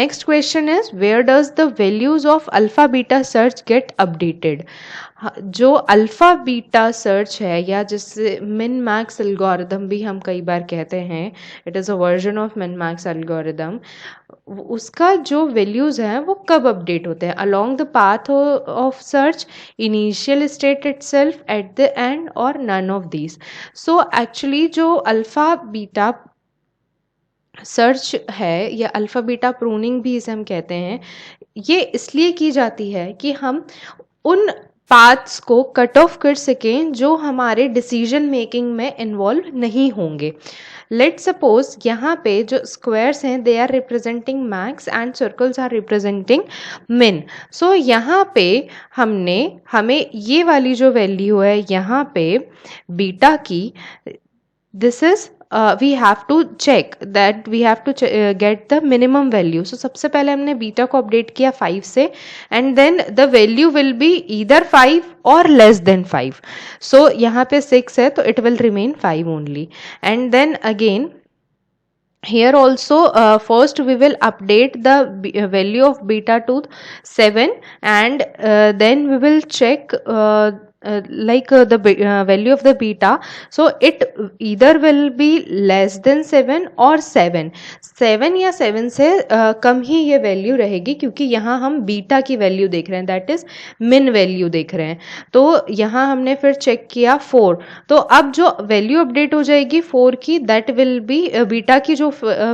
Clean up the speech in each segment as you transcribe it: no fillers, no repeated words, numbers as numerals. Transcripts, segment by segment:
next question is where does the values of alpha beta search get updated? जो alpha beta search है या जिससे मिन max algorithm भी हम कई बार कहते हैं, it is a version of min max algorithm, उसका जो वैल्यूज़ हैं वो कब अपडेट होते हैं? Along the path of search, initial state itself, at the end, और none of these. So actually जो अल्फा बीटा सर्च है या अल्फ़ा बीटा प्रूनिंग भी इसे हम कहते हैं, ये इसलिए की जाती है कि हम उन पाथ्स को कट ऑफ कर सकें जो हमारे डिसीजन मेकिंग में इन्वॉल्व नहीं होंगे. लेट सपोज यहाँ पे जो स्क्वायर्स हैं they are representing max and circles are representing min. So यहाँ पे हमें ये वाली जो वैल्यू है यहाँ पे बीटा की, this is we have to check that we have to get the minimum value. So सबसे पहले हमने बीटा को अपडेट किया 5 से, and then the value will be either 5 or less than 5. So यहाँ पे 6 है तो it will remain 5 only. And then again here also first we will update the value of beta to 7, and then we will check the value of the beta. So it either will be less than 7 or 7 या 7 से कम ही ये value रहेगी, क्योंकि यहाँ हम beta की value देख रहे हैं, दैट इज़ मिन वैल्यू देख रहे हैं. तो यहाँ हमने फिर चेक किया 4, तो अब जो वैल्यू अपडेट हो जाएगी 4 की, दैट विल बी बीटा की जो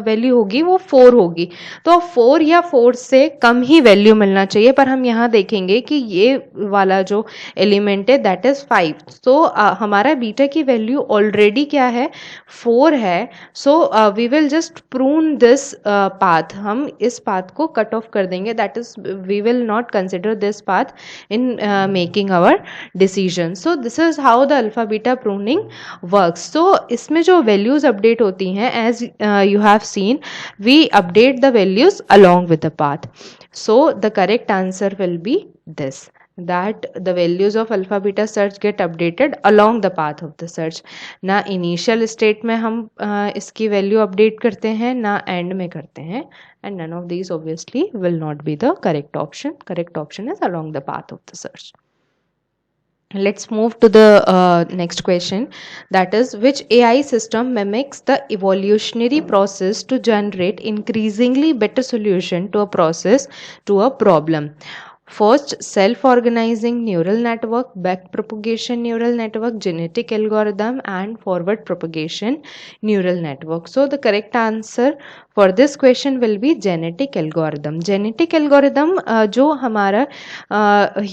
वैल्यू होगी वो 4 होगी. तो 4 या 4 से कम ही वैल्यू मिलना चाहिए, पर हम यहाँ देखेंगे कि ये वाला जो एलिमेंट है दैट इज़ 5. सो हमारा बीटा की वैल्यू ऑलरेडी क्या है, 4 है. So we will just prune this path, हम इस पाथ को कट ऑफ कर देंगे, that is we will not consider this path in making our decision. So this is how the alpha beta pruning works. So इसमें जो values update होती हैं, as you have seen, we update the values along with the path. So the correct answer will be this, that the values of alpha beta search get updated along the path of the search. ना initial state में हम इसकी value update करते हैं, ना end में करते हैं, and none of these obviously will not be the correct option. Correct option is along the path of the search. Let's move to the next question, that is which AI system mimics the evolutionary process to generate increasingly better solution to a process, to a problem. First, self-organizing neural network, backpropagation neural network, genetic algorithm, and forward propagation neural network. So the correct answer for this question will be genetic algorithm. Genetic algorithm जो हमारा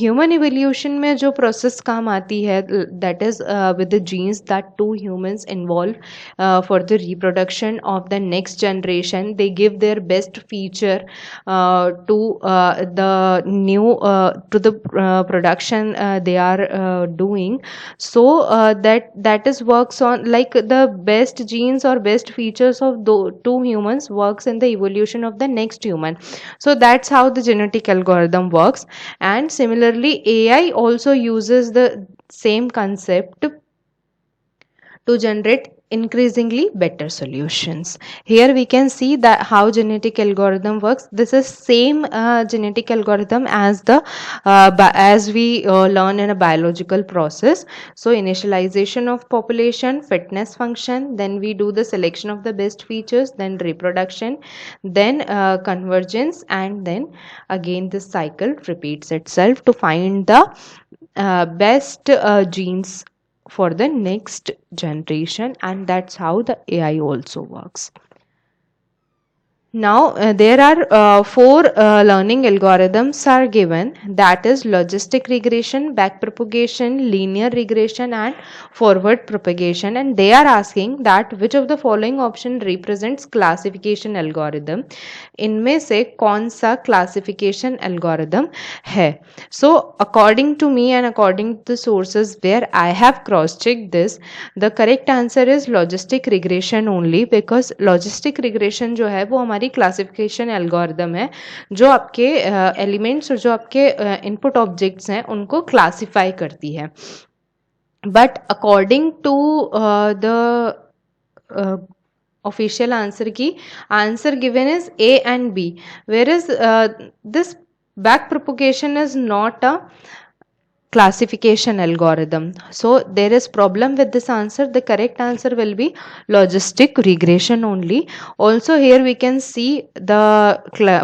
human evolution में जो process काम आती है, that is with the genes that two humans involve for the reproduction of the next generation. They give their best feature to the new to the production they are doing. So that is works on like the best genes or best features of two humans works in the evolution of the next human. So that's how the genetic algorithm works. And similarly AI also uses the same concept to generate increasingly better solutions. Here we can see that how genetic algorithm works. This is same genetic algorithm as the as we learn in a biological process. So initialization of population, fitness function, then we do the selection of the best features, then reproduction, then convergence, and then again this cycle repeats itself to find the best genes for the next generation, and that's how the AI also works. Now there are 4 learning algorithms are given, that is logistic regression, backpropagation, linear regression, and forward propagation, and they are asking that which of the following option represents classification algorithm. इनमें से कौन सा classification algorithm है? So according to me and according to the sources where I have cross-checked this, the correct answer is logistic regression only, because logistic regression जो है वो हमारी classification algorithm है जो आपके एलिमेंट्स और जो आपके इनपुट ऑब्जेक्ट्स हैं उनको क्लासिफाई करती है. But according to the official answer key. Answer given is A and B, whereas this back propagation is not a classification algorithm. So there is problem with this answer. The correct answer will be logistic regression only. Also here we can see the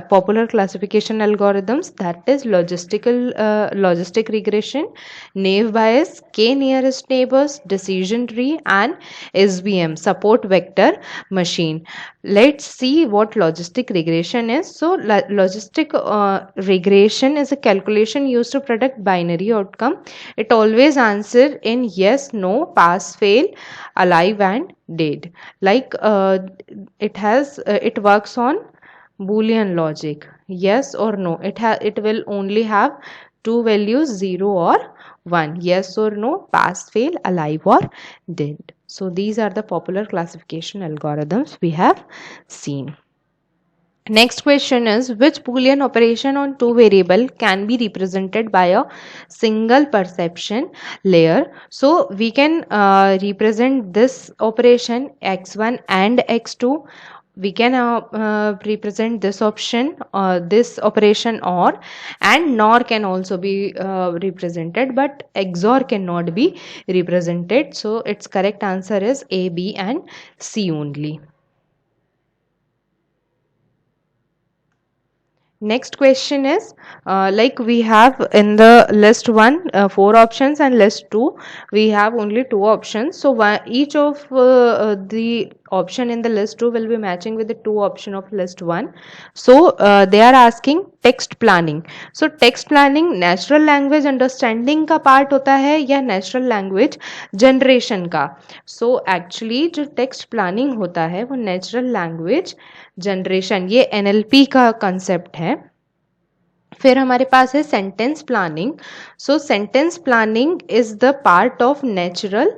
popular classification algorithms, that is logistic regression, naive Bayes, k nearest neighbors, decision tree, and SVM, support vector machine. Let's see what logistic regression is. So logistic regression is a calculation used to predict binary outcome. It always answer in yes, no, pass, fail, alive, and dead. Like it works on Boolean logic, yes or no. It will only have two values, 0 or 1, yes or no, pass, fail, alive, or dead. So these are the popular classification algorithms we have seen. Next question is, which Boolean operation on two variable can be represented by a single perception layer? So we can represent this operation x1 and x2. We can represent this operation or, and nor can also be represented, but XOR cannot be represented. So its correct answer is A, B, and C only. Next question is, like we have in the list 1 4 options, and list 2 we have only 2 options. So each of the option in the list 2 will be matching with the 2 option of list 1. So they are asking text planning. So text planning natural language understanding का part होता है या natural language generation का? So actually जो text planning होता है वो natural language generation, ये NLP का कंसेप्ट है. फिर हमारे पास है sentence planning. So sentence planning is the part of natural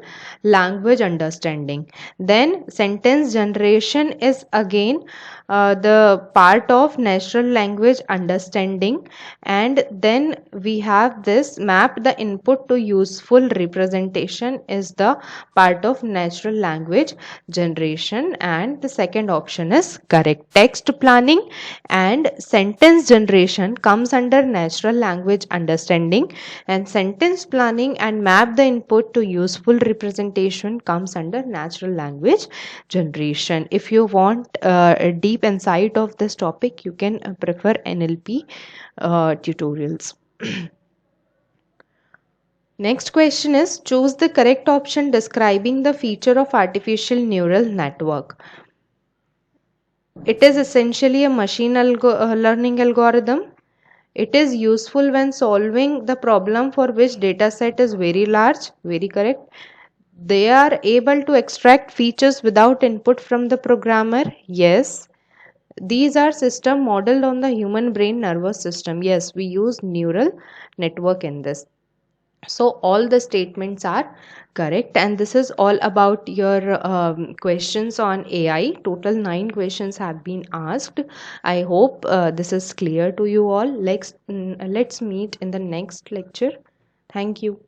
language understanding. Then sentence generation is again the part of natural language understanding. And then we have this map the input to useful representation is the part of natural language generation, and the second option is correct. Text planning and sentence generation comes under natural language understanding, and sentence planning and map the input to useful representation comes under natural language generation. If you want a deep insight of this topic, you can prefer NLP tutorials. Next question is, choose the correct option describing the feature of artificial neural network. It is essentially a machine learning algorithm. It is useful when solving the problem for which dataset is very large. Very correct. They are able to extract features without input from the programmer. Yes. These are system modeled on the human brain nervous system. Yes, we use neural network in this. So all the statements are correct, and this is all about your questions on AI. Total 9 questions have been asked. I hope this is clear to you all. Let's meet in the next lecture. Thank you.